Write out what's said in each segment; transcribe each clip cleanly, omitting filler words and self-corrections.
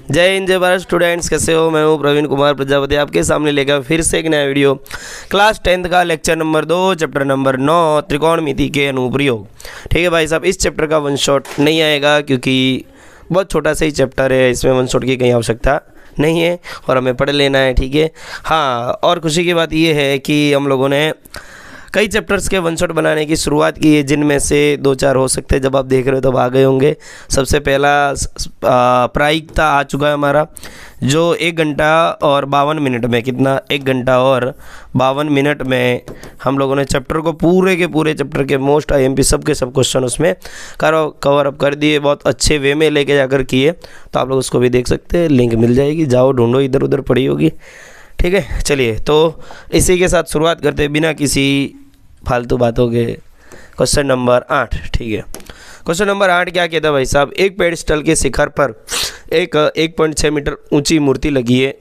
जय हिंद जय भारत स्टूडेंट्स, कैसे हो? मैं हूं प्रवीण कुमार प्रजापति, आपके सामने लेकर फिर से एक नया वीडियो। क्लास 10th का लेक्चर नंबर 2 चैप्टर नंबर 9 त्रिकोणमिति के अनुप्रयोग। ठीक है भाई साहब, इस चैप्टर का वन शॉट नहीं आएगा क्योंकि बहुत छोटा सा ही चैप्टर है, इसमें वन शॉट की कहीं आवश्यकता नहीं है और हमें पढ़ लेना है। ठीक है, हाँ, और खुशी की बात ये है कि हम लोगों ने कई चैप्टर्स के वन शॉट बनाने की शुरुआत की है, जिनमें से 2-4 हो सकते हैं, जब आप देख रहे हो तब आ गए होंगे। सबसे पहला प्रायिकता आ चुका है हमारा, जो 1 घंटा और 52 मिनट में, कितना, 1 घंटा और 52 मिनट में हम लोगों ने चैप्टर को पूरे के पूरे चैप्टर के मोस्ट IMP सब के सब क्वेश्चन उसमें कवर अप कर दिए, बहुत अच्छे वे में लेके जाकर किए। तो आप लोग उसको भी देख सकते हैं, लिंक मिल जाएगी, जाओ ढूंढो, इधर उधर पड़ी होगी। ठीक है, चलिए तो इसी के साथ शुरुआत करते हैं बिना किसी फालतू बातों के। Question number 8। ठीक है, क्वेश्चन नंबर 8 क्या कहता है भाई साहब? एक पेडिस्टल के शिखर पर एक 1.6 मीटर ऊंची मूर्ति लगी है।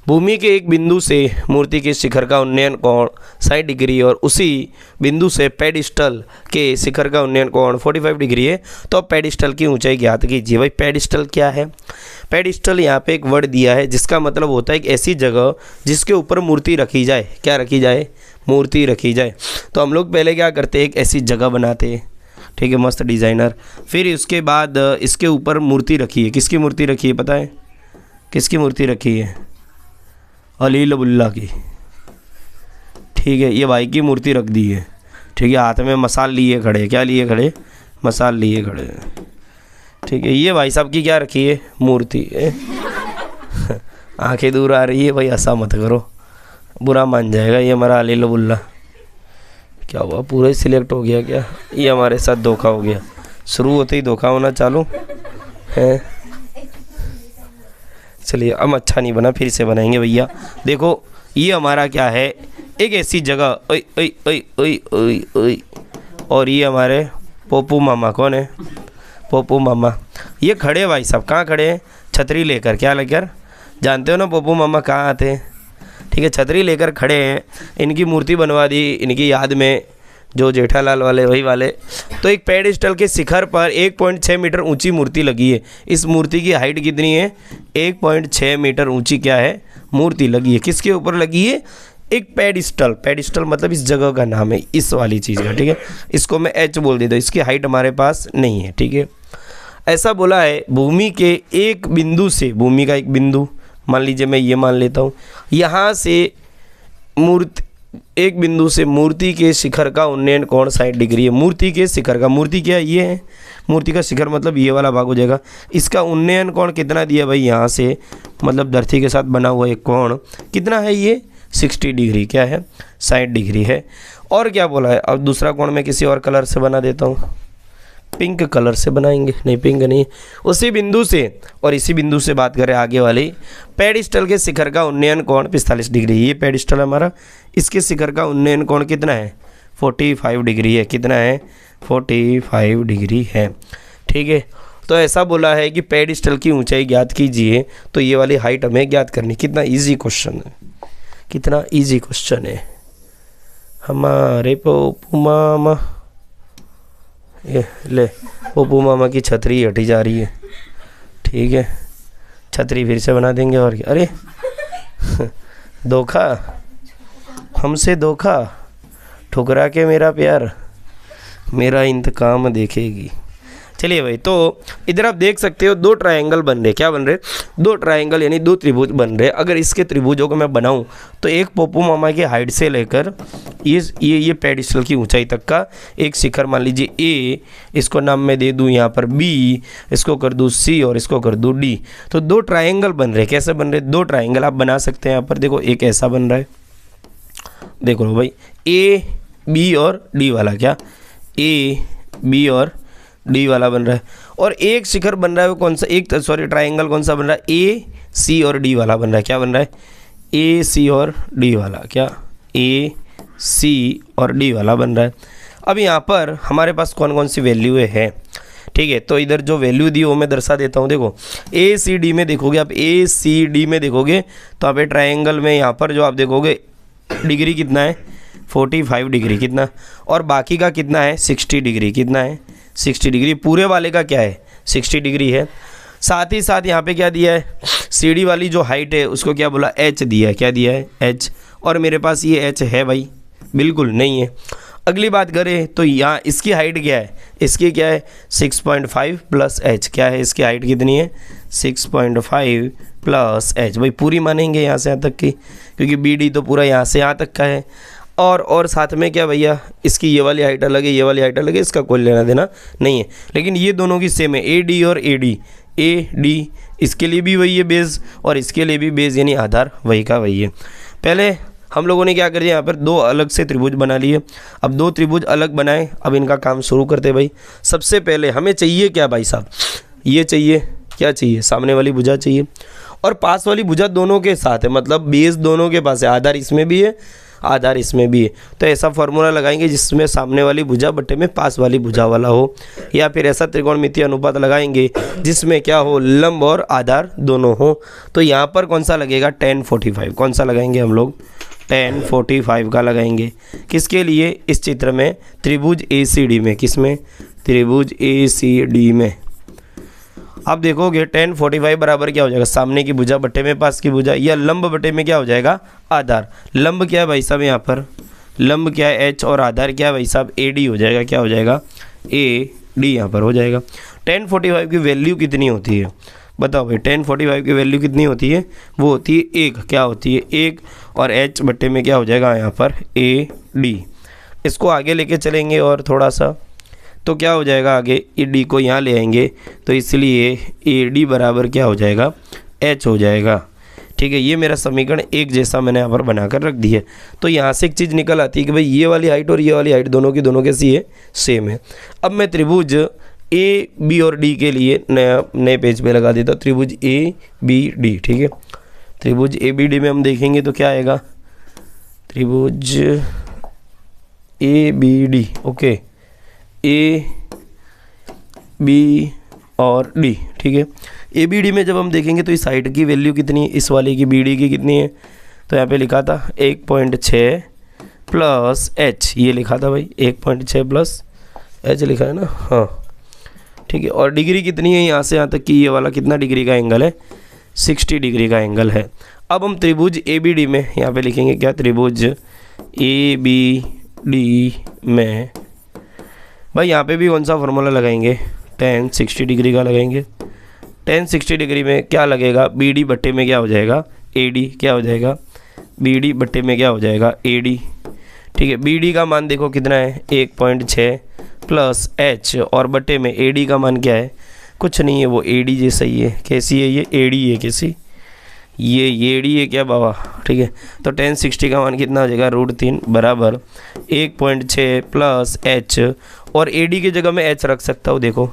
भूमि के एक बिंदु से मूर्ति के शिखर का उन्नयन कोण 60 डिग्री और उसी बिंदु से पेडिस्टल के शिखर का उन्नयन कोण 45 डिग्री है। तो पेडिस्टल की ऊंचाई ज्ञात कीजिए। भाई पेडिस्टल क्या है? पेडिस्टल यहाँ पे एक वर्ड दिया है जिसका मतलब होता है एक ऐसी जगह जिसके ऊपर मूर्ति रखी जाए। क्या रखी जाए? मूर्ति रखी जाए। तो हम लोग पहले क्या करते हैं, एक ऐसी जगह बनाते हैं, ठीक है, मस्त डिज़ाइनर। फिर उसके बाद इसके ऊपर मूर्ति रखी है। किसकी मूर्ति रखी है पता है? किसकी मूर्ति रखी है? अली लबुल्ला की। ठीक है, ये भाई की मूर्ति रख दी है। ठीक है, हाथ में मसाल लिए खड़े। क्या लिए खड़े? मसाल लिए खड़े। ठीक है, ये भाई साहब की क्या रखी है? मूर्ति। आंखें दूर आ रही है भाई, ऐसा मत करो, बुरा मान जाएगा। ये हमारा अली लबुल्ला। क्या हुआ, पूरा ही सिलेक्ट हो गया क्या? ये हमारे साथ धोखा हो गया, शुरू होते ही धोखा होना चालू है। चलिए, अब अच्छा नहीं बना, फिर से बनाएंगे भैया। देखो, ये हमारा क्या है, एक ऐसी जगह, ओई ओई ओई ओई ओई ओई, और ये हमारे पोपू मामा। कौन है? पोपू मामा। ये खड़े भाई साहब, कहाँ खड़े हैं? छतरी लेकर। क्या लेकर? जानते हो ना पोपू मामा कहाँ आते हैं? ठीक है, छतरी लेकर खड़े हैं। इनकी मूर्ति बनवा दी इनकी याद में, जो जेठालाल वाले, वही वाले। तो एक पेडिस्टल के शिखर पर 1.6 मीटर ऊंची मूर्ति लगी है। इस मूर्ति की हाइट कितनी है? 1.6 मीटर ऊंची क्या है? मूर्ति लगी है। किसके ऊपर लगी है? एक पेडिस्टल। पेडिस्टल मतलब इस जगह का नाम है, इस वाली चीज़ का। ठीक है, इसको मैं H बोल देता हूँ, इसकी हाइट हमारे पास नहीं है। ठीक है, ऐसा बोला है भूमि के एक बिंदु से, भूमि का एक बिंदु, मान लीजिए मैं ये मान लेता हूँ, यहाँ से मूर्ति, एक बिंदु से मूर्ति के शिखर का उन्नयन कोण 60 डिग्री है। मूर्ति के शिखर का, मूर्ति क्या ये है? मूर्ति का शिखर मतलब ये वाला भाग हो जाएगा। इसका उन्नयन कोण कितना दिया भाई? यहाँ से मतलब धरती के साथ बना हुआ एक कोण कितना है? ये 60 डिग्री। क्या है? 60 डिग्री है। और क्या बोला है? अब दूसरा कोण मैं किसी और कलर से बना देता हूँ, पिंक कलर से बनाएंगे। नहीं, पिंक नहीं, उसी बिंदु से, और इसी बिंदु से बात करें आगे वाली, पेडिस्टल के शिखर का उन्नयन कोण 45 डिग्री। ये पेडिस्टल हमारा, इसके शिखर का उन्नयन कोण कितना है? 45 डिग्री है। कितना है? 45 डिग्री है। ठीक है, तो ऐसा बोला है कि पेडिस्टल की ऊंचाई ज्ञात कीजिए। तो ये वाली हाइट हमें ज्ञात करनी। कितना ईजी क्वेश्चन है, कितना ईजी क्वेश्चन है। हमारे पोपू मामा, ये ले, पोपू मामा की छतरी हटी जा रही है। ठीक है, छतरी फिर से बना देंगे। और क्या? अरे धोखा, हमसे धोखा, ठुकरा के मेरा प्यार मेरा इंतकाम देखेगी। चलिए भाई, तो इधर आप देख सकते हो 2 ट्रायंगल बन रहे। क्या बन रहे? 2 ट्रायंगल, यानी 2 त्रिभुज बन रहे। अगर इसके त्रिभुजों को मैं बनाऊं तो एक पोपू मामा की हाइट से लेकर ये पेडिस्टल की ऊंचाई तक का एक शिखर, मान लीजिए A, इसको नाम मैं दे दूं यहाँ पर B, इसको कर दूं C और इसको कर दूं D। तो 2 ट्रायंगल बन रहे। कैसे बन रहे? 2 ट्रायंगल आप बना सकते हैं। यहाँ पर देखो, एक ऐसा बन रहा है, देखो भाई, A, B और D वाला। क्या? A, B और D वाला बन रहा है। और एक शिखर बन रहा है, वो कौन सा? एक, सॉरी, ट्रायंगल कौन सा बन रहा है? A, C और D वाला बन रहा है। क्या बन रहा है? A, C और D वाला। क्या? A, C और D वाला बन रहा है। अब यहाँ पर हमारे पास कौन कौन सी वैल्यू है? ठीक है, तो इधर जो वैल्यू दी वो मैं दर्शा देता हूँ। देखो, ACD में देखोगे आप, ACD में देखोगे तो आप ट्रायंगल में यहाँ पर जो आप देखोगे डिग्री कितना है? 45 डिग्री। कितना? और बाकी का कितना है? 60 डिग्री। कितना है? 60 डिग्री। पूरे वाले का क्या है? 60 डिग्री है। साथ ही साथ यहाँ पे क्या दिया है, सीढ़ी वाली जो हाइट है उसको क्या बोला, h दिया है। क्या दिया है, h। और मेरे पास ये h है भाई, बिल्कुल नहीं है। अगली बात करें तो यहाँ इसकी हाइट क्या है, इसकी क्या है 6.5 प्लस h। क्या है इसकी हाइट कितनी है, 6.5 प्लस h। भाई पूरी मानेंगे यहाँ से यहाँ तक की, क्योंकि BD तो पूरा यहाँ से यहाँ तक का है। और साथ में क्या भैया, इसकी ये वाली हाइट अलग है, ये वाली हाइट अलग है, इसका कोई लेना देना नहीं है। लेकिन ये दोनों की सेम है, AD और AD इसके लिए भी वही है बेस, और इसके लिए भी बेस यानी आधार वही का वही है। पहले हम लोगों ने क्या कर दिया, यहाँ पर दो अलग से त्रिभुज बना लिए। अब दो त्रिभुज अलग बनाए, अब इनका काम शुरू करते भाई। सबसे पहले हमें चाहिए क्या भाई साहब, ये चाहिए, क्या चाहिए, सामने वाली भुजा चाहिए, और पास वाली भुजा दोनों के साथ है, मतलब बेस दोनों के पास है, आधार इसमें भी है, आधार इसमें भी है। तो ऐसा फॉर्मूला लगाएंगे जिसमें सामने वाली भुजा बट्टे में पास वाली भुजा वाला हो, या फिर ऐसा त्रिकोणमितीय अनुपात लगाएंगे जिसमें क्या हो, लंब और आधार दोनों हो। तो यहाँ पर कौन सा लगेगा, tan 45। कौन सा लगाएंगे हम लोग, tan 45 का लगाएंगे। किसके लिए, इस चित्र में त्रिभुज ACD में, किसमें, त्रिभुज ACD में। अब देखोगे tan 45 बराबर क्या हो जाएगा, सामने की भुजा बट्टे में पास की भुजा, या लंब बट्टे में क्या हो जाएगा, आधार। लंब क्या है भाई साहब, यहाँ पर लंब क्या है h, और आधार क्या है भाई साहब, AD हो जाएगा। क्या हो जाएगा, AD यहाँ पर हो जाएगा। tan 45 की वैल्यू कितनी होती है, बताओ भाई, tan 45 की वैल्यू कितनी होती है, वो होती है 1। क्या होती है, 1, और h बट्टे में क्या हो जाएगा यहाँ पर AD। इसको आगे लेके चलेंगे और थोड़ा सा, तो क्या हो जाएगा आगे, ये D को यहाँ ले आएंगे, तो इसलिए AD बराबर क्या हो जाएगा, h हो जाएगा। ठीक है, ये मेरा समीकरण एक जैसा मैंने यहाँ पर बनाकर रख दिया है। तो यहाँ से एक चीज़ निकल आती है कि भाई ये वाली हाइट और ये वाली हाइट दोनों की दोनों कैसी है, सेम है। अब मैं त्रिभुज A, B और D के लिए नए पेज पे लगा देता हूँ, त्रिभुज ABD। ठीक है, त्रिभुज ABD में हम देखेंगे तो क्या आएगा, त्रिभुज ABD, ओके, A, B और D। ठीक है, ABD में जब हम देखेंगे तो इस हाइट की वैल्यू कितनी है, इस वाले की BD की कितनी है, तो यहाँ पे लिखा था 1.6 प्लस h, ये लिखा था भाई 1.6 प्लस h लिखा है ना, हाँ ठीक है। और डिग्री कितनी है यहाँ से यहाँ तक कि ये वाला कितना डिग्री का एंगल है, 60 डिग्री का एंगल है। अब हम त्रिभुज ABD में यहाँ पे लिखेंगे क्या, त्रिभुज ABD में भाई यहाँ पे भी कौन सा फॉर्मूला लगाएंगे, tan 60 डिग्री का लगाएंगे। tan 60 डिग्री में क्या लगेगा, BD बट्टे में क्या हो जाएगा, AD। क्या हो जाएगा, BD बट्टे में क्या हो जाएगा, AD। ठीक है, BD का मान देखो कितना है, 1.6 प्लस h, और बट्टे में AD का मान क्या है, कुछ नहीं है, वो AD जैसा ही है। कैसी है ये, AD है, कैसी, ये AD है क्या बाबा। ठीक है, तो tan 60 का मान कितना हो जाएगा, √3 बराबर 1.6 प्लस h, और AD की जगह मैं h रख सकता हूँ। देखो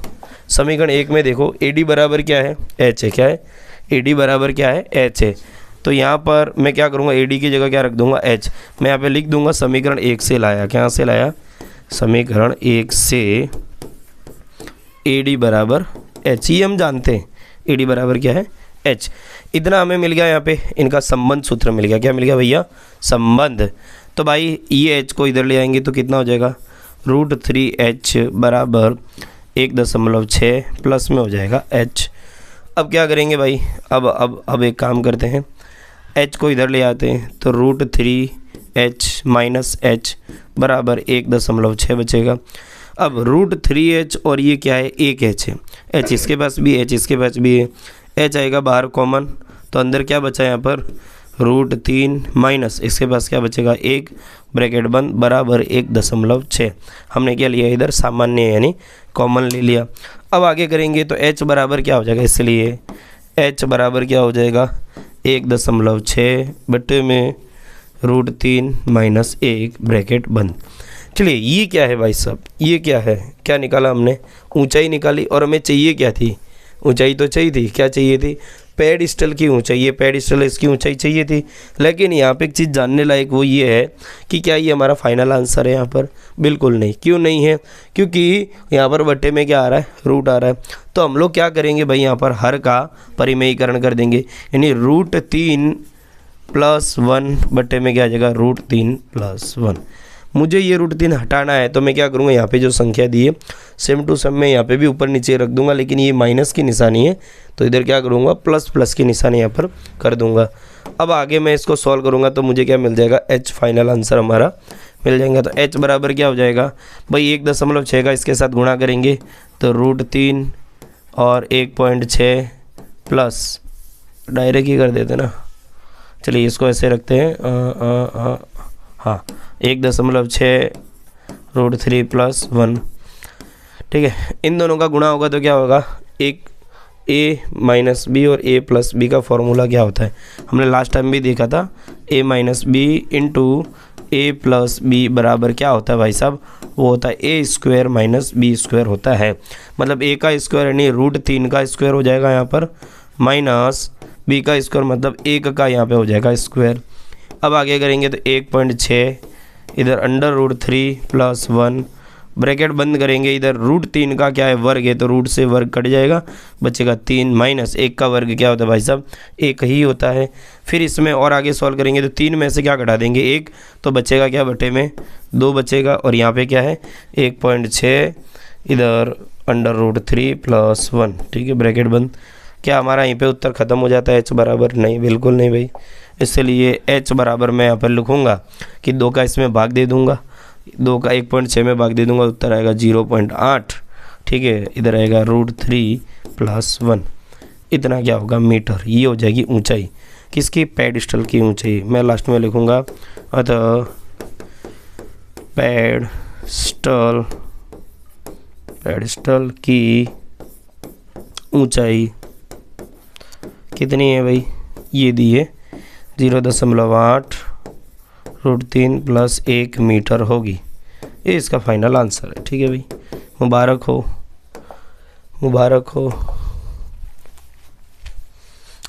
समीकरण 1 में देखो, AD बराबर क्या है, h है। क्या है, AD बराबर क्या है, h है। तो यहाँ पर मैं क्या करूँगा, AD की जगह क्या रख दूंगा, h। मैं यहाँ पे लिख दूंगा समीकरण 1 से लाया, क्या से लाया, समीकरण 1 से AD बराबर h, ये हम जानते हैं, AD बराबर क्या है, h। इतना हमें मिल गया, यहाँ पे इनका संबंध सूत्र मिल गया। क्या मिल गया भैया, संबंध। तो भाई ये h को इधर ले आएंगे तो कितना हो जाएगा, √3h बराबर 1.6 प्लस में हो जाएगा h। अब क्या करेंगे भाई, अब एक काम करते हैं, h को इधर ले आते हैं, तो √3h माइनस h बराबर 1.6 बचेगा। अब √3h और ये क्या है, 1h है, h इसके पास भी h इसके पास भी है, h आएगा बाहर कॉमन, तो अंदर क्या बचा है यहाँ पर, √3 माइनस इसके पास क्या बचेगा, 1 ब्रैकेट बंद बराबर 1.6। हमने क्या लिया इधर, सामान्य यानी कॉमन ले लिया। अब आगे करेंगे तो h बराबर क्या हो जाएगा, इसलिए h बराबर क्या हो जाएगा, 1.6 बट्टे में √3 माइनस 1 ब्रैकेट बंद। चलिए ये क्या है भाई साहब, ये क्या है, क्या निकाला हमने, ऊंचाई निकाली, और हमें चाहिए क्या थी, ऊंचाई तो चाहिए थी, क्या चाहिए थी, पेडिस्टल की ऊंचाई, ये पेडिस्टल इसकी ऊंचाई चाहिए थी। लेकिन यहाँ पे एक चीज़ जानने लायक वो ये है कि क्या ये हमारा फाइनल आंसर है यहाँ पर, बिल्कुल नहीं। क्यों नहीं है, क्योंकि यहाँ पर बट्टे में क्या आ रहा है, रूट आ रहा है। तो हम लोग क्या करेंगे भाई, यहाँ पर हर का परिमेयीकरण कर देंगे, यानी √3 + 1 बट्टे में क्या आ जाएगा, √3 + 1। मुझे ये रूट 3 हटाना है तो मैं क्या करूँगा, यहाँ पे जो संख्या दी है सेम टू सेम मैं यहाँ पे भी ऊपर नीचे रख दूंगा, लेकिन ये माइनस की निशानी है तो इधर क्या करूँगा, प्लस प्लस की निशानी यहाँ पर कर दूंगा। अब आगे मैं इसको सॉल्व करूँगा तो मुझे क्या मिल जाएगा, h फाइनल आंसर हमारा मिल जाएगा। तो h बराबर क्या हो जाएगा भाई, 1.6 का इसके साथ गुणा करेंगे तो √3 और 1.6 प्लस डायरेक्ट ही कर देते ना, चलिए इसको ऐसे रखते हैं, हाँ 1.6 √3 + 1, ठीक है। इन दोनों का गुणा होगा तो क्या होगा, एक a - b और a + b का फॉर्मूला क्या होता है, हमने लास्ट टाइम भी देखा था, a - b × a + b बराबर क्या होता है भाई साहब, वो होता है a² - b² होता है। मतलब a का स्क्वायर यानी √3 का स्क्वायर हो जाएगा यहाँ पर, माइनस b का स्क्वायर मतलब 1 का यहाँ पे हो जाएगा स्क्वायर। अब आगे करेंगे तो 1.6 इधर √3 + 1 ब्रैकेट बंद करेंगे, इधर √3 का क्या है वर्ग है तो रूट से वर्ग कट जाएगा, बचेगा 3 माइनस 1 का वर्ग क्या होता है भाई साहब, 1 ही होता है। फिर इसमें और आगे सॉल्व करेंगे तो 3 में से क्या घटा देंगे 1, तो बचेगा क्या, बटे में 2 बचेगा, और यहाँ पे क्या है 1.6 इधर √3 + 1, ठीक है ब्रैकेट बंद। क्या हमारा यहीं पे उत्तर ख़त्म हो जाता है h बराबर, नहीं बिल्कुल नहीं भाई, इसलिए h बराबर मैं यहाँ पर लिखूँगा कि 2 का इसमें भाग दे दूँगा, 2 का 1.6 में भाग दे दूंगा, उत्तर आएगा 0.8, ठीक है। इधर आएगा √3 + 1, इतना क्या होगा मीटर, ये हो जाएगी ऊंचाई किसकी, पेडस्टल की ऊंचाई। मैं लास्ट में लिखूंगा अतः पेडस्टल की ऊंचाई कितनी है भाई, ये दी है 0.8 √3 + 1 मीटर होगी, ये इसका फाइनल आंसर है, ठीक है भाई। मुबारक हो, मुबारक हो,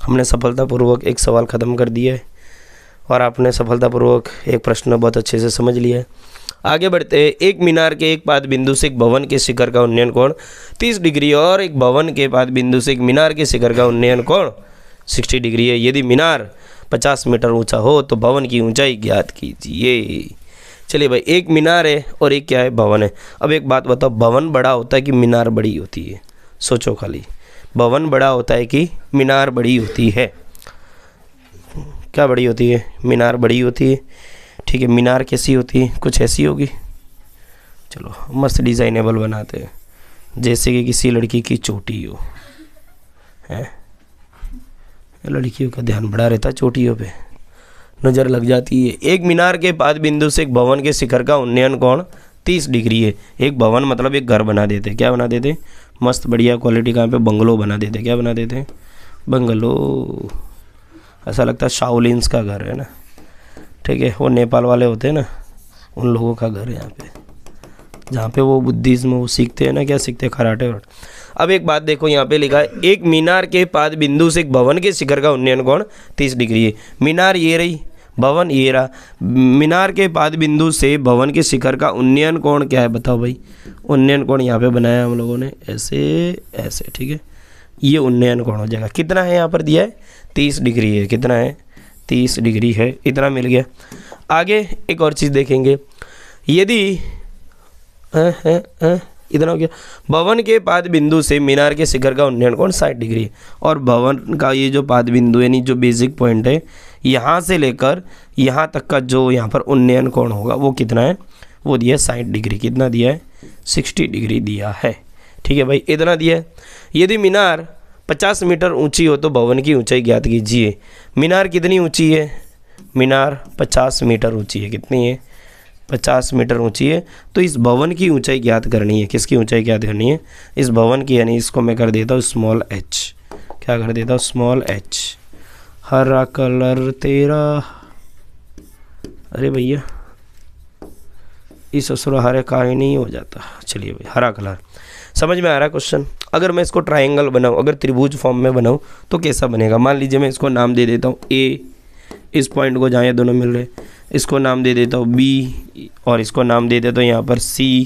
हमने सफलतापूर्वक एक सवाल ख़त्म कर दिया है और आपने सफलतापूर्वक एक प्रश्न बहुत अच्छे से समझ लिया है। आगे बढ़ते हैं। एक मीनार के एक पाद बिंदु से एक भवन के शिखर का उन्नयन कोण 30 डिग्री और एक भवन के पाद बिंदु से एक मीनार के शिखर का उन्नयन कोण 60 डिग्री है। यदि मीनार 50 मीटर ऊंचा हो तो भवन की ऊंचाई ज्ञात कीजिए। चलिए भाई, एक मीनार है और एक क्या है, भवन है। अब एक बात बताओ, भवन बड़ा होता है कि मीनार बड़ी होती है? सोचो खाली, भवन बड़ा होता है कि मीनार बड़ी होती है? क्या बड़ी होती है? मीनार बड़ी होती है, ठीक है। मीनार कैसी होती है? कुछ ऐसी होगी। चलो मस्त डिज़ाइनेबल बनाते हैं, जैसे कि किसी लड़की की चोटी हो, है। लड़कियों का ध्यान बड़ा रहता है, चोटियों पे नज़र लग जाती है। एक मीनार के पाद बिंदु से एक भवन के शिखर का उन्नयन कोण 30 डिग्री है। एक भवन मतलब एक घर बना देते, क्या बना देते? मस्त बढ़िया क्वालिटी का यहाँ पे बंगलो बना देते। क्या बना देते? बंगलो। ऐसा लगता है शाओलिन्स का घर है ना, ठीक है। वो नेपाल वाले होते हैं ना, उन लोगों का घर है यहाँ पे, जहाँ पे वो बुद्धिज्म वो सीखते हैं ना, क्या सीखते हैं? कराटे। अब एक बात देखो, यहाँ पे लिखा है एक मीनार के पाद बिंदु से एक भवन के शिखर का उन्नयन कोण 30 डिग्री है। मीनार ये रही, भवन ये रहा। मीनार के पाद बिंदु से भवन के शिखर का उन्नयन कोण क्या है बताओ भाई? उन्नयन कोण यहाँ पे बनाया हम लोगों ने, ऐसे ऐसे, ठीक है। ये उन्नयन कोण हो जाएगा। कितना है यहाँ पर दिया है? 30 डिग्री है। कितना है? 30 डिग्री है। इतना मिल गया। आगे एक और चीज़ देखेंगे, यदि इतना हो गया। भवन के पाद बिंदु से मीनार के शिखर का उन्नयन कोण 60 डिग्री, और भवन का ये जो पाद बिंदु यानी जो बेसिक पॉइंट है, यहाँ से लेकर यहाँ तक का जो यहाँ पर उन्नयन कोण होगा वो कितना है? वो दिया है 60 डिग्री। कितना दिया है? 60 डिग्री दिया है, ठीक है भाई। इतना दिया है। यदि मीनार 50 मीटर ऊंची हो तो भवन की ऊंचाई ज्ञात कीजिए। मीनार कितनी ऊंची है? मीनार 50 मीटर ऊंची है। कितनी है? 50 मीटर ऊंची है। तो इस भवन की ऊंचाई ज्ञात करनी है। किसकी ऊंचाई ज्ञात करनी है? इस भवन की, यानी इसको मैं कर देता हूँ स्मॉल h। क्या कर देता हूँ? Small h। हरा कलर तेरा, अरे भैया इस असुर हरे का ही नहीं हो जाता। चलिए भाई, हरा कलर समझ में आ रहा है क्वेश्चन। अगर मैं इसको ट्रायंगल बनाऊँ, अगर त्रिभुज फॉर्म में बनाऊँ तो कैसा बनेगा? मान लीजिए मैं इसको नाम दे देता हूँ A, इस पॉइंट को जहाँ ये दोनों मिल रहे, इसको नाम दे देता हूँ B, और इसको नाम दे देता हूँ यहाँ पर C,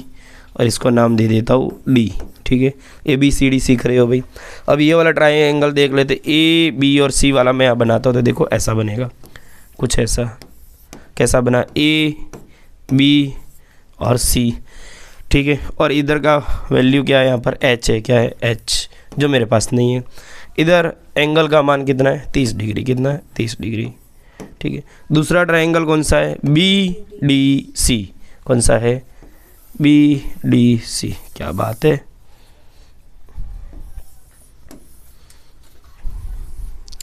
और इसको नाम दे देता हूँ D, ठीक है। ABCD सीख रहे हो भाई। अब ये वाला ट्रायंगल देख लेते, A, B और C वाला मैं यहाँ बनाता हूँ तो देखो ऐसा बनेगा, कुछ ऐसा। कैसा बना? A, B, और सी, ठीक है। और इधर का वैल्यू क्या है, यहाँ पर एच है, क्या है एच, जो मेरे पास नहीं है। इधर एंगल का मान कितना है 30 डिग्री, कितना है 30 डिग्री, ठीक है। दूसरा ट्रायंगल कौन सा है, बी डी सी, कौन सा है बी डी सी, क्या बात है,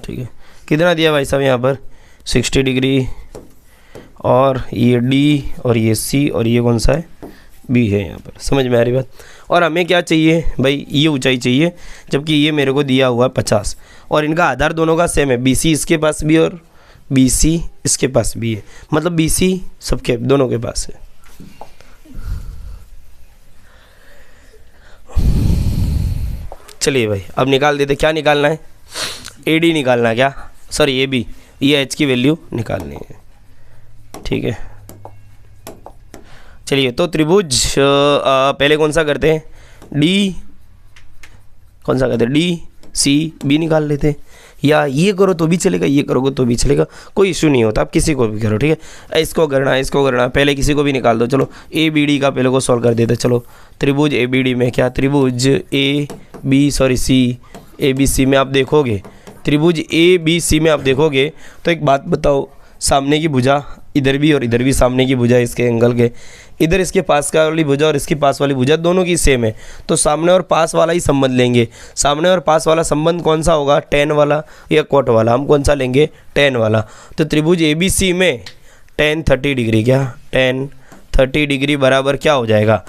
ठीक है। कितना दिया भाई साहब यहाँ पर 60 डिग्री, और ये डी और ये सी और ये कौन सा है बी है यहाँ पर, समझ में आ रही बात। और हमें क्या चाहिए भाई, ये ऊंचाई चाहिए, जबकि ये मेरे को दिया हुआ है 50, और इनका आधार दोनों का सेम है, बी सी इसके पास भी और बी सी इसके पास भी है, मतलब बी सी सबके दोनों के पास है। चलिए भाई अब निकाल देते, क्या निकालना है, ए डी निकालना है क्या, सॉरी ए बी, ये एच की वैल्यू निकालनी है, ठीक है। चलिए तो त्रिभुज पहले कौन सा करते हैं, डी, कौन सा करते हैं डी सी बी निकाल लेते हैं, या ये करो तो भी चलेगा, ये करोगे तो भी चलेगा, कोई इशू नहीं होता, आप किसी को भी करो, ठीक है। इसको करना पहले किसी को भी निकाल दो, चलो ए बी डी का पहले को सॉल्व कर देते। चलो त्रिभुज ए बी डी में क्या, त्रिभुज A B sorry C A B C में आप देखोगे, त्रिभुज ए बी सी में आप देखोगे तो एक बात बताओ, सामने की भुजा इधर भी और इधर भी सामने की भुजा इसके एंगल के, इधर इसके पास का वाली भुजा और इसके पास वाली भुजा दोनों की सेम है, तो सामने और पास वाला ही संबंध लेंगे। सामने और पास वाला संबंध कौन सा होगा, टेन वाला या कॉट वाला, हम कौन सा लेंगे टेन वाला। तो त्रिभुज ए बी सी में टेन 30 डिग्री, क्या टेन 30 डिग्री बराबर क्या हो जाएगा,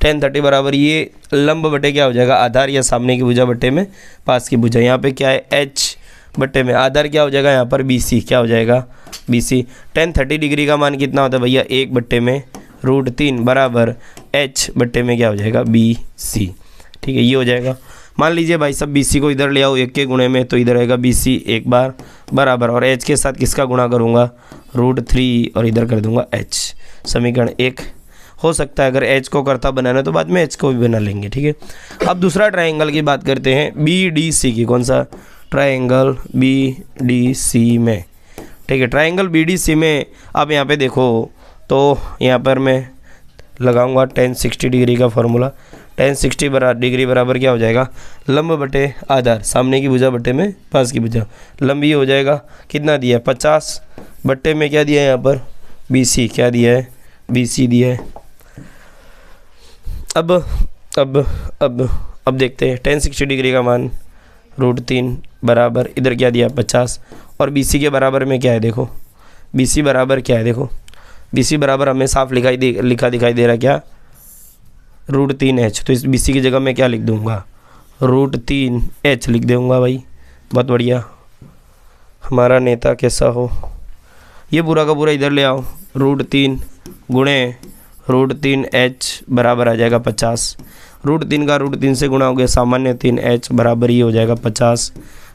टेन 30 बराबर ये लंब बटे क्या हो जाएगा, आधार या सामने की भुजा बटे में पास की भुजा, यहाँ पे क्या है एच बटे में आधार क्या हो जाएगा, यहाँ पर बी सी क्या हो जाएगा बी सी। टेन 30 डिग्री का मान कितना होता है भैया, 1 बटे में √3 बराबर एच बटे में क्या हो जाएगा बी सी, ठीक है। ये हो जाएगा, मान लीजिए भाई सब बी सी को इधर ले आओ 1 के गुणे में, तो इधर आएगा बी सी एक बार बराबर, और एच के साथ किसका गुणा करूँगा √3 और इधर कर दूंगा एच, समीकरण 1 हो सकता है। अगर एच को करता बनाना तो बाद में एच को भी बना लेंगे, ठीक है। अब दूसरा ट्रायंगल की बात करते हैं बी डी सी की, कौन सा ट्रायंगल बी डी सी में, ठीक है। ट्रायंगल बी डी सी में आप यहाँ पे देखो तो यहाँ पर मैं लगाऊंगा tan 60 डिग्री का फॉर्मूला, tan 60 डिग्री बराबर क्या हो जाएगा, लंब बटे आधार, सामने की भुजा बटे में पास की भुजा, लंब ये हो जाएगा, कितना दिया है 50 बटे में क्या दिया है यहाँ पर बी सी, क्या दिया है बी सी दिया है। अब देखते हैं tan 60 डिग्री का मान √3 बराबर इधर क्या दिया 50, और बी सी के बराबर में क्या है देखो, बी सी बराबर क्या है देखो, बी सी बराबर हमें साफ लिखा दिखाई दे रहा क्या √3h, तो इस बी सी की जगह मैं क्या लिख दूंगा √3h लिख दूंगा भाई, बहुत बढ़िया। हमारा नेता कैसा हो, ये पूरा का पूरा इधर ले आओ, √3 गुणे √3h बराबर आ जाएगा 50, √3 का √3 से गुणा हो गया सामान्य 3h बराबर ही हो जाएगा 50,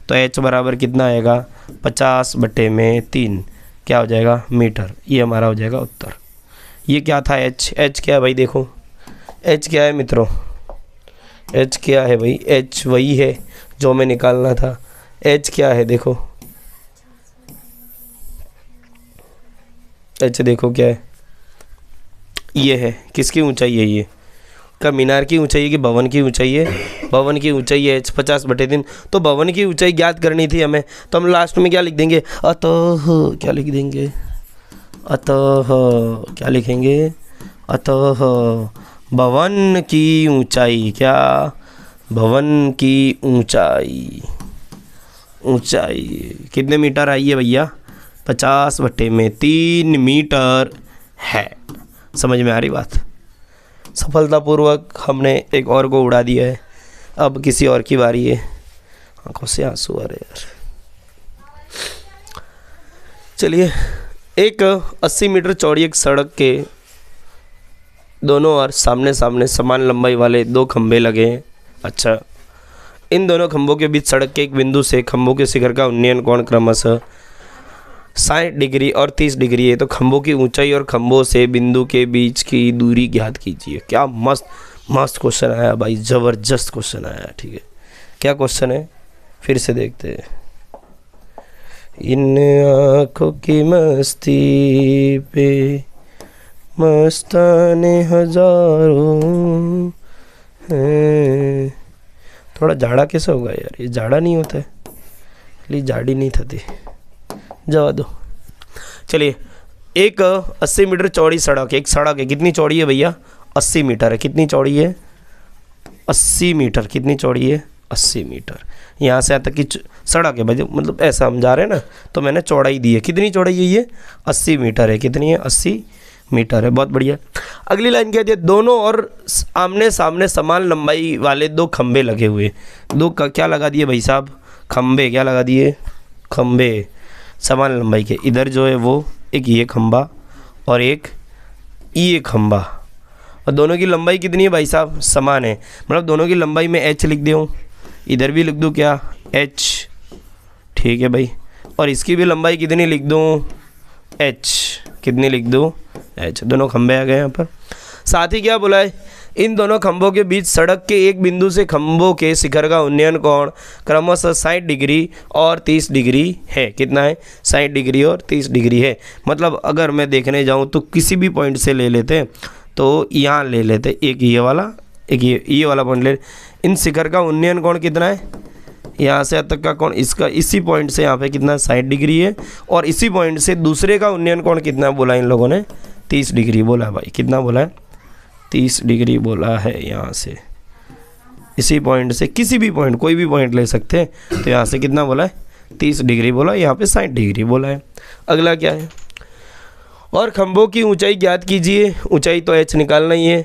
तो h बराबर कितना आएगा 50 बटे में 3 क्या हो जाएगा मीटर, ये हमारा हो जाएगा उत्तर। ये क्या था h क्या है भाई देखो, h क्या है मित्रों, h क्या है भाई, h वही है जो हमें निकालना था, h क्या है देखो, h देखो क्या है, ये है किसकी ऊंचाई है, ये का मीनार की ऊंचाई है कि भवन की ऊंचाई है, भवन की ऊंचाई है 50 बटे 3, तो भवन की ऊंचाई ज्ञात करनी थी हमें, तो हम लास्ट में क्या लिख देंगे अतः, क्या लिख देंगे अतः, क्या लिखेंगे अतः भवन की ऊंचाई, क्या भवन की ऊंचाई, ऊंचाई कितने मीटर आई है भैया 50 बटे में 3 मीटर है, समझ में आ रही बात। सफलतापूर्वक हमने एक और को उड़ा दिया है, अब किसी और की बारी है, आंखों से आंसू आ रहे यार। चलिए, एक 80 मीटर चौड़ी एक सड़क के दोनों ओर सामने सामने समान लंबाई वाले 2 खंभे लगे हैं। अच्छा, इन दोनों खंभों के बीच सड़क के एक बिंदु से खंभों के शिखर का उन्नयन कोण क्रमशः 60 डिग्री और 30 डिग्री है, तो खंभों की ऊंचाई और खंभों से बिंदु के बीच की दूरी ज्ञात कीजिए। क्या मस्त क्वेश्चन आया भाई, ज़बरदस्त क्वेश्चन आया। ठीक है, क्या क्वेश्चन है फिर से देखते हैं। इन आँखों की मस्ती पे मस्ताने हजारों हैं। थोड़ा जाड़ा कैसे होगा यार, ये जाड़ा नहीं होता है, इसलिए जाड़ी नहीं थी, जवा दो। चलिए, एक 80 मीटर चौड़ी सड़क है, एक सड़क है, कितनी चौड़ी है भैया? 80 मीटर है। कितनी चौड़ी है? 80 मीटर। कितनी चौड़ी है? 80 मीटर। यहाँ से यहाँ तक की सड़क है भाई, मतलब ऐसा हम जा रहे हैं ना, तो मैंने चौड़ाई दी है। कितनी चौड़ाई है ये? 80 मीटर है। कितनी है? 80 मीटर है। बहुत बढ़िया। अगली लाइन क्या है? दोनों और आमने सामने समान लंबाई वाले दो खंबे लगे हुए। दो क्या लगा दिए भाई साहब? खंबे। क्या लगा दिए? खंबे समान लंबाई के। इधर जो है वो एक ये खंबा और एक ये खंबा, और दोनों की लंबाई कितनी है भाई साहब? समान है। मतलब दोनों की लंबाई में h लिख दूँ, इधर भी लिख दूँ क्या? h। ठीक है भाई। और इसकी भी लंबाई कितनी लिख दूँ? h। कितनी लिख दूँ? h। दोनों खंबे आ गए यहाँ पर। साथ ही क्या बोला है? इन दोनों खंभों के बीच सड़क के एक बिंदु से खंभों के शिखर का उन्नयन कोण क्रमशः 60 डिग्री और 30 डिग्री है। कितना है? 60 डिग्री और 30 डिग्री है। मतलब अगर मैं देखने जाऊँ तो किसी भी पॉइंट से ले लेते हैं, तो यहाँ ले लेते एक ये वाला, एक ये वाला पॉइंट ले। इन शिखर का उन्नयन कोण कितना है? यहाँ से तक का कोण इसका, इसी पॉइंट से यहाँ पे कितना? 60 डिग्री है। और इसी पॉइंट से दूसरे का उन्नयन कोण कितना बोला इन लोगों ने? 30 डिग्री बोला है भाई। कितना बोला है? 30 डिग्री बोला है। यहाँ से इसी पॉइंट से किसी भी पॉइंट, कोई भी पॉइंट ले सकते हैं, तो यहाँ से कितना बोला है? 30 डिग्री बोला। यहाँ पे 60 डिग्री बोला है। अगला क्या है? और खंभों की ऊंचाई ज्ञात कीजिए। ऊंचाई तो h निकालना ही है।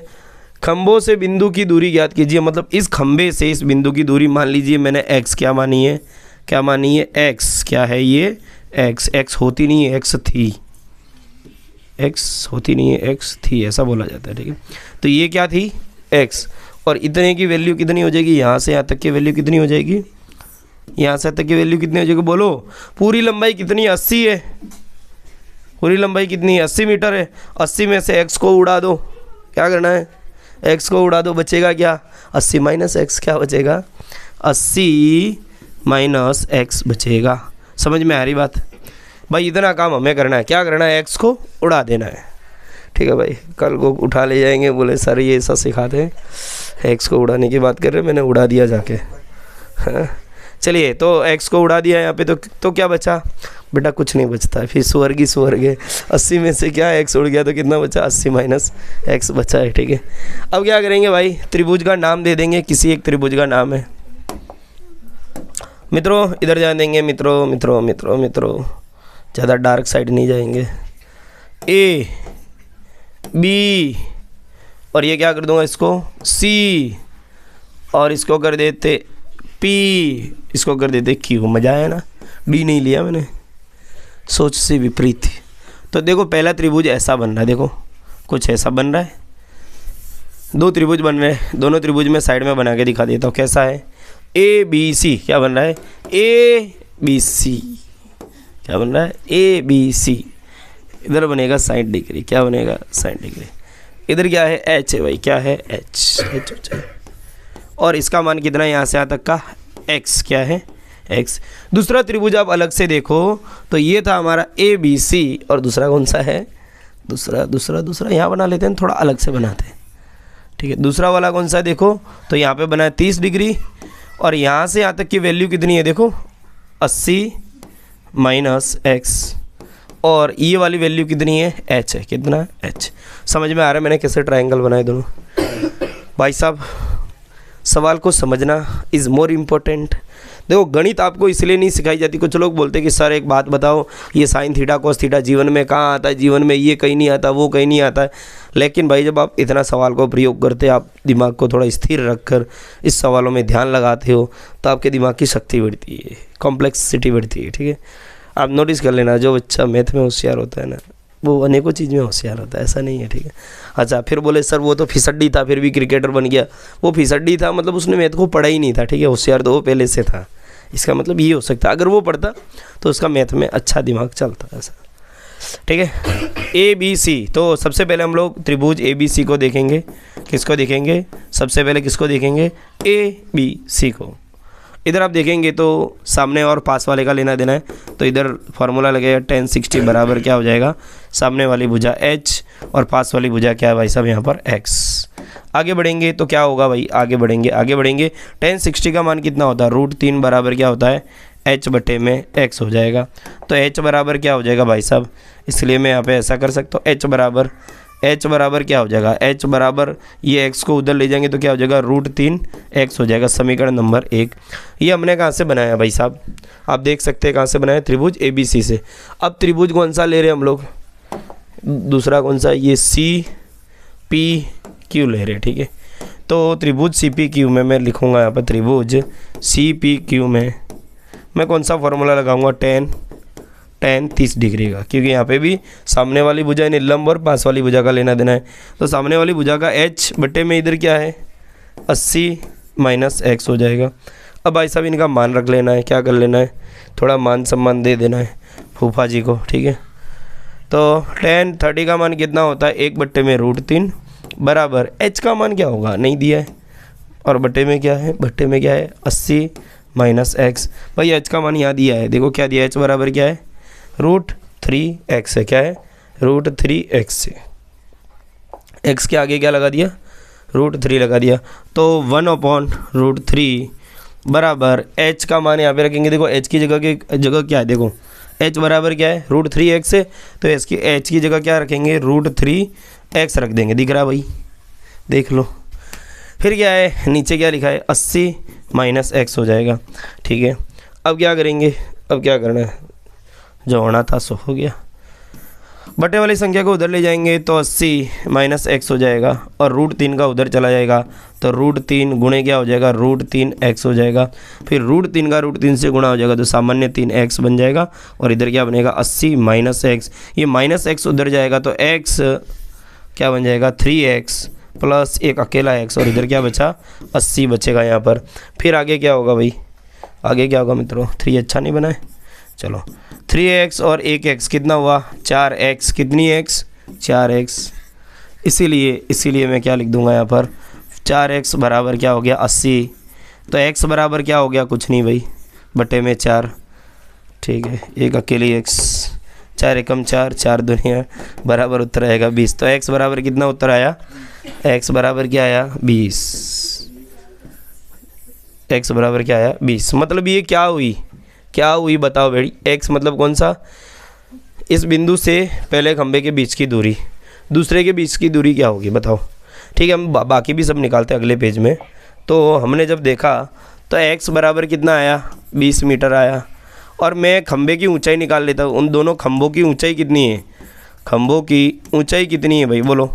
खंभों से बिंदु की दूरी ज्ञात कीजिए। मतलब इस खंभे से इस बिंदु की दूरी मान लीजिए मैंने x क्या मानी है? क्या मानी है? x। क्या है ये? x होती नहीं है, x थी। x होती नहीं है, x थी, ऐसा बोला जाता है। ठीक है, तो ये क्या थी? x। और इतने की वैल्यू कितनी हो जाएगी? यहाँ से यहाँ तक की वैल्यू कितनी हो जाएगी? यहाँ से तक की वैल्यू कितनी हो जाएगी? बोलो। पूरी लंबाई कितनी? 80 है। पूरी लंबाई कितनी है? 80 मीटर है। 80 में से x को उड़ा दो। क्या करना है? x को उड़ा दो, बचेगा क्या? 80 माइनस x। क्या बचेगा? 80 माइनस x बचेगा। समझ में आ रही बात? भाई इतना काम हमें करना है। क्या करना है? x को उड़ा देना है। ठीक है भाई, कल को उठा ले जाएंगे, बोले सर ये ऐसा सिखाते हैं, x को उड़ाने की बात कर रहे हैं, मैंने उड़ा दिया जाके। हाँ? चलिए, तो x को उड़ा दिया यहाँ पे, तो क्या बचा बेटा? कुछ नहीं बचता है। फिर स्वर्ग ही स्वर्ग है। 80 में से क्या x उड़ गया तो कितना बचा? 80 माइनस x बचा है। ठीक है, अब क्या करेंगे भाई? त्रिभुज का नाम दे देंगे। किसी एक त्रिभुज का नाम है मित्रों, इधर जान देंगे मित्रों, मित्रों मित्रों मित्रों, ज़्यादा डार्क साइड नहीं जाएंगे। A B, और ये क्या कर दूंगा इसको? C, और इसको कर देते P, इसको कर देते Q। मज़ा आया ना? D नहीं लिया मैंने, सोच से विपरीत थी। तो देखो पहला त्रिभुज ऐसा बन रहा है, देखो कुछ ऐसा बन रहा है। दो त्रिभुज बन रहे हैं, दोनों त्रिभुज में साइड में बना के दिखा देता हूँ कैसा है। A B C क्या बन रहा है? A B C क्या बन रहा है? A B C। इधर बनेगा 60 डिग्री। क्या बनेगा? 60 डिग्री। इधर क्या है? h है भाई। क्या है? h। और इसका मान कितना है? यहाँ से यहाँ तक का x। क्या है? x। दूसरा त्रिभुज आप अलग से देखो तो ये था हमारा A B C, और दूसरा कौन सा है? दूसरा यहाँ बना लेते हैं, थोड़ा अलग से बनाते हैं। ठीक है, दूसरा वाला कौन सा देखो तो यहाँ पे बना है 30 डिग्री, और यहाँ से यहाँ तक की वैल्यू कितनी है? देखो 80 माइनस x, और ये वाली वैल्यू कितनी है? h है। कितना? h। समझ में आ रहा है मैंने कैसे ट्रायंगल बनाए दोनों? भाई साहब, सवाल को समझना इज़ मोर इम्पोर्टेंट। देखो गणित आपको इसलिए नहीं सिखाई जाती। कुछ लोग बोलते हैं कि सर एक बात बताओ, ये साइन थीटा कोस थीटा जीवन में कहाँ आता है? जीवन में ये कहीं नहीं आता, वो कहीं नहीं आता है। लेकिन भाई जब आप इतना सवाल को प्रयोग करते, आप दिमाग को थोड़ा स्थिर रखकर इस सवालों में ध्यान लगाते हो, तो आपके दिमाग की शक्ति बढ़ती है, कॉम्प्लेक्सिटी बढ़ती है। ठीक है, आप नोटिस कर लेना, जो बच्चा मैथ में होशियार होता है ना, वो अनेकों चीज़ में होशियार होता है, ऐसा नहीं है। ठीक है, अच्छा फिर बोले सर वो तो फिसड्डी था फिर भी क्रिकेटर बन गया। वो फिसड्डी था मतलब उसने मैथ को पढ़ा ही नहीं था। ठीक है, होशियार तो वो पहले से था। इसका मतलब ये हो सकता है, अगर वो पढ़ता तो उसका मैथ में अच्छा दिमाग चलता ऐसा। ठीक है, ए बी सी। तो सबसे पहले हम लोग त्रिभुज ए बी सी को देखेंगे। किसको देखेंगे? सबसे पहले किसको देखेंगे? ए बी सी को। इधर आप देखेंगे तो सामने और पास वाले का लेना देना है, तो इधर फार्मूला लगेगा tan 60 बराबर क्या हो जाएगा, सामने वाली भुजा h और पास वाली भुजा क्या है भाई साहब यहाँ पर x। आगे बढ़ेंगे तो क्या होगा भाई, आगे बढ़ेंगे tan 60 का मान कितना होता है, √3 बराबर क्या होता है, h बटे में x हो जाएगा। तो h बराबर क्या हो जाएगा भाई साहब, इसलिए मैं यहाँ पे ऐसा कर सकता हूँ, h बराबर क्या हो जाएगा, h बराबर ये x को उधर ले जाएंगे तो क्या हो जाएगा, √3x हो जाएगा। समीकरण नंबर 1। ये हमने कहाँ से बनाया भाई साहब, आप देख सकते हैं कहाँ से बनाया, त्रिभुज ABC से। अब त्रिभुज कौन सा ले रहे हैं हम लोग, दूसरा कौन सा, ये CPQ ले रहे हैं, ठीक है। तो त्रिभुज CPQ में मैं लिखूँगा यहाँ पर, त्रिभुज CPQ में मैं कौन सा फॉर्मूला लगाऊंगा, tan 30 डिग्री का, क्योंकि यहाँ पे भी सामने वाली भुजा यानी लंब और पास वाली भुजा का लेना देना है। तो सामने वाली भुजा का h बटे में इधर क्या है, 80 - x हो जाएगा। अब भाई साहब इनका मान रख लेना है, क्या कर लेना है, थोड़ा मान सम्मान दे देना है फूफा जी को, ठीक है। तो tan 30 का मान कितना होता है, 1 बटे में √3 बराबर h का मान क्या होगा, नहीं दिया है, और बटे में क्या है, 80 - x। भाई h का मान यहाँ दिया है, देखो क्या दिया है, h बराबर क्या है, √3x है, क्या है, √3x से x के आगे क्या लगा दिया, √3 लगा दिया। तो 1/√3 बराबर h का मान यहाँ पे रखेंगे, देखो h की जगह क्या है, देखो h बराबर क्या है, √3x है, तो h की जगह क्या रखेंगे, √3x रख देंगे, दिख रहा भाई, देख लो। फिर क्या है, नीचे क्या लिखा है, 80 - x हो जाएगा, ठीक है। अब क्या करेंगे, अब क्या करना है, जो होना था सो हो गया। बटे वाली संख्या को उधर ले जाएंगे तो 80 - x हो जाएगा, और √3 का उधर चला जाएगा तो √3 गुणे क्या हो जाएगा, √3x हो जाएगा। फिर √3 का √3 से गुणा हो जाएगा तो सामान्य 3x बन जाएगा, और इधर क्या बनेगा, 80 - x। ये -x उधर जाएगा तो x क्या बन जाएगा, 3x प्लस एक अकेला x, और इधर क्या बचा, 80 बचेगा यहाँ पर। फिर आगे क्या होगा भाई, आगे क्या होगा मित्रों, 3 अच्छा नहीं बना है, चलो 3x और 1x कितना हुआ, 4x, कितनी x, 4x। इसीलिए मैं क्या लिख दूंगा यहाँ पर, 4x बराबर क्या हो गया, 80। तो x बराबर क्या हो गया, कुछ नहीं भाई, बटे में 4, ठीक है, एक अकेली x, 4 एकम 4, 4 दुनिया बराबर उत्तर आएगा 20। तो x बराबर कितना उत्तर आया, x बराबर क्या आया, 20। x बराबर क्या आया, 20। मतलब ये क्या हुई बताओ भाई, x मतलब कौन सा, इस बिंदु से पहले खंबे के बीच की दूरी, दूसरे के बीच की दूरी क्या होगी बताओ, ठीक है। हम बाकी भी सब निकालते हैं अगले पेज में। तो हमने जब देखा तो x बराबर कितना आया, 20 मीटर आया, और मैं खंबे की ऊंचाई निकाल लेता हूँ। उन दोनों खंभों की ऊंचाई कितनी है, खंभों की ऊंचाई कितनी है भाई, बोलो,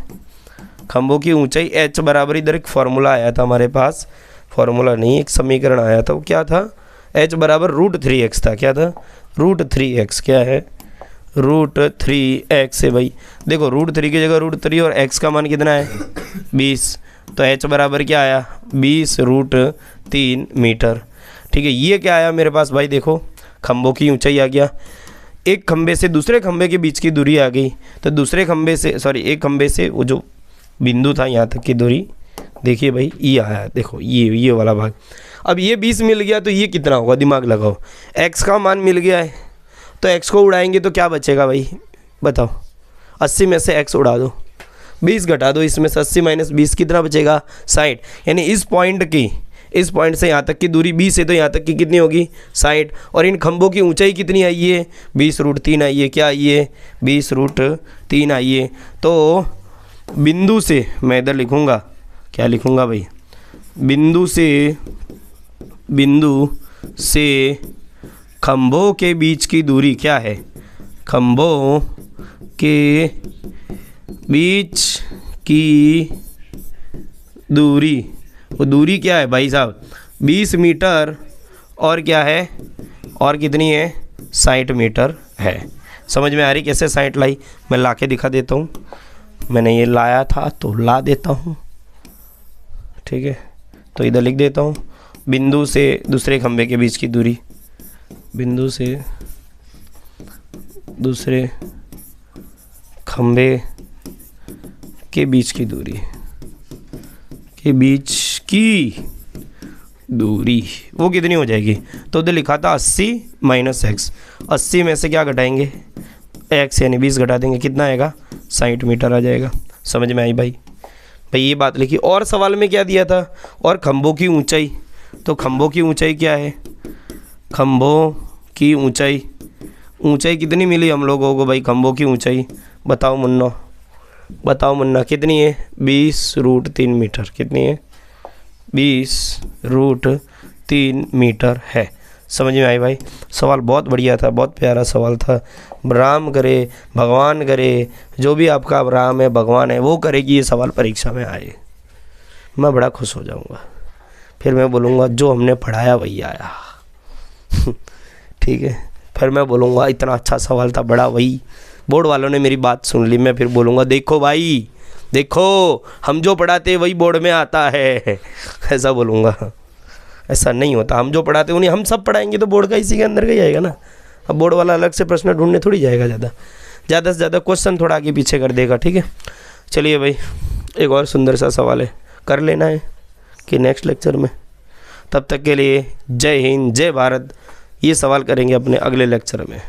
खंभों की ऊंचाई h बराबर, इधर एक फार्मूला आया था हमारे पास, फार्मूला नहीं एक समीकरण आया था, वो क्या था, h बराबर √3x था, क्या था, √3x, क्या है, √3x है भाई। देखो √3 की जगह √3 और x का मान कितना है, 20, तो h बराबर क्या आया, 20 √3 मीटर, ठीक है। ये क्या आया मेरे पास भाई, देखो खंभों की ऊंचाई आ गया, एक खंबे से दूसरे खंबे के बीच की दूरी आ गई, तो दूसरे खंबे से एक खंबे से वो जो बिंदु था यहाँ तक की दूरी, देखिए भाई ये आया, देखो ये वाला भाग। अब ये 20 मिल गया तो ये कितना होगा, दिमाग लगाओ, x का मान मिल गया है, तो x को उड़ाएंगे तो क्या बचेगा भाई बताओ, 80 में से x उड़ा दो, 20 घटा दो इसमें से, 80 - 20 कितना बचेगा, 60। यानी इस पॉइंट से यहाँ तक की दूरी 20 है, तो यहाँ तक की कितनी होगी, 60। और इन खंभों की ऊंचाई कितनी आई है, 20 √3 आई है, क्या आई है, 20 √3 आई है। तो बिंदु से मैं इधर लिखूँगा, क्या लिखूँगा भाई, बिंदु से खंभों के बीच की दूरी क्या है, खंभों के बीच की दूरी, वो दूरी क्या है भाई साहब, 20 मीटर, और क्या है, और कितनी है, 60 मीटर है। समझ में आ रही कैसे 60 लाई, मैं ला के दिखा देता हूँ, मैंने ये लाया था तो ला देता हूँ, ठीक है। तो इधर लिख देता हूँ, बिंदु से दूसरे खंबे के बीच की दूरी, बिंदु से दूसरे खंबे के बीच की दूरी, के बीच की दूरी, वो कितनी हो जाएगी? तो उधर लिखा था 80 - x, 80 में से क्या घटाएंगे? x यानी 20 घटा देंगे, कितना आएगा? 60 मीटर आ जाएगा। समझ में आई भाई? ये बात लिखी। और सवाल में क्या दिया था? और खंभों की ऊंचाई। तो खंभों की ऊंचाई क्या है? खंभों की ऊंचाई कितनी मिली हम लोगों को भाई? खंभों की ऊंचाई बताओ मुन्ना कितनी है? 20√3 मीटर। कितनी है? 20√3 मीटर है। समझ में आई भाई? सवाल बहुत बढ़िया था, बहुत प्यारा सवाल था। राम करे, भगवान करे, जो भी आपका राम है, भगवान है, वो करे कि ये सवाल परीक्षा में आए, मैं बड़ा खुश हो जाऊंगा। फिर मैं बोलूँगा जो हमने पढ़ाया वही आया। ठीक है, फिर मैं बोलूँगा इतना अच्छा सवाल था, बड़ा, वही बोर्ड वालों ने मेरी बात सुन ली। मैं फिर बोलूँगा देखो भाई, देखो हम जो पढ़ाते वही बोर्ड में आता है। ऐसा बोलूँगा। ऐसा नहीं होता, हम जो पढ़ाते उन्हें हम सब पढ़ाएंगे तो बोर्ड का इसी के अंदर का ही आएगा ना। अब बोर्ड वाला अलग से प्रश्न ढूंढने थोड़ी जाएगा, ज़्यादा से ज़्यादा क्वेश्चन थोड़ा आगे पीछे कर देगा। ठीक है, चलिए भाई, एक और सुंदर सा सवाल है, कर लेना है कि नेक्स्ट लेक्चर में। तब तक के लिए जय हिंद, जय भारत। ये सवाल करेंगे अपने अगले लेक्चर में।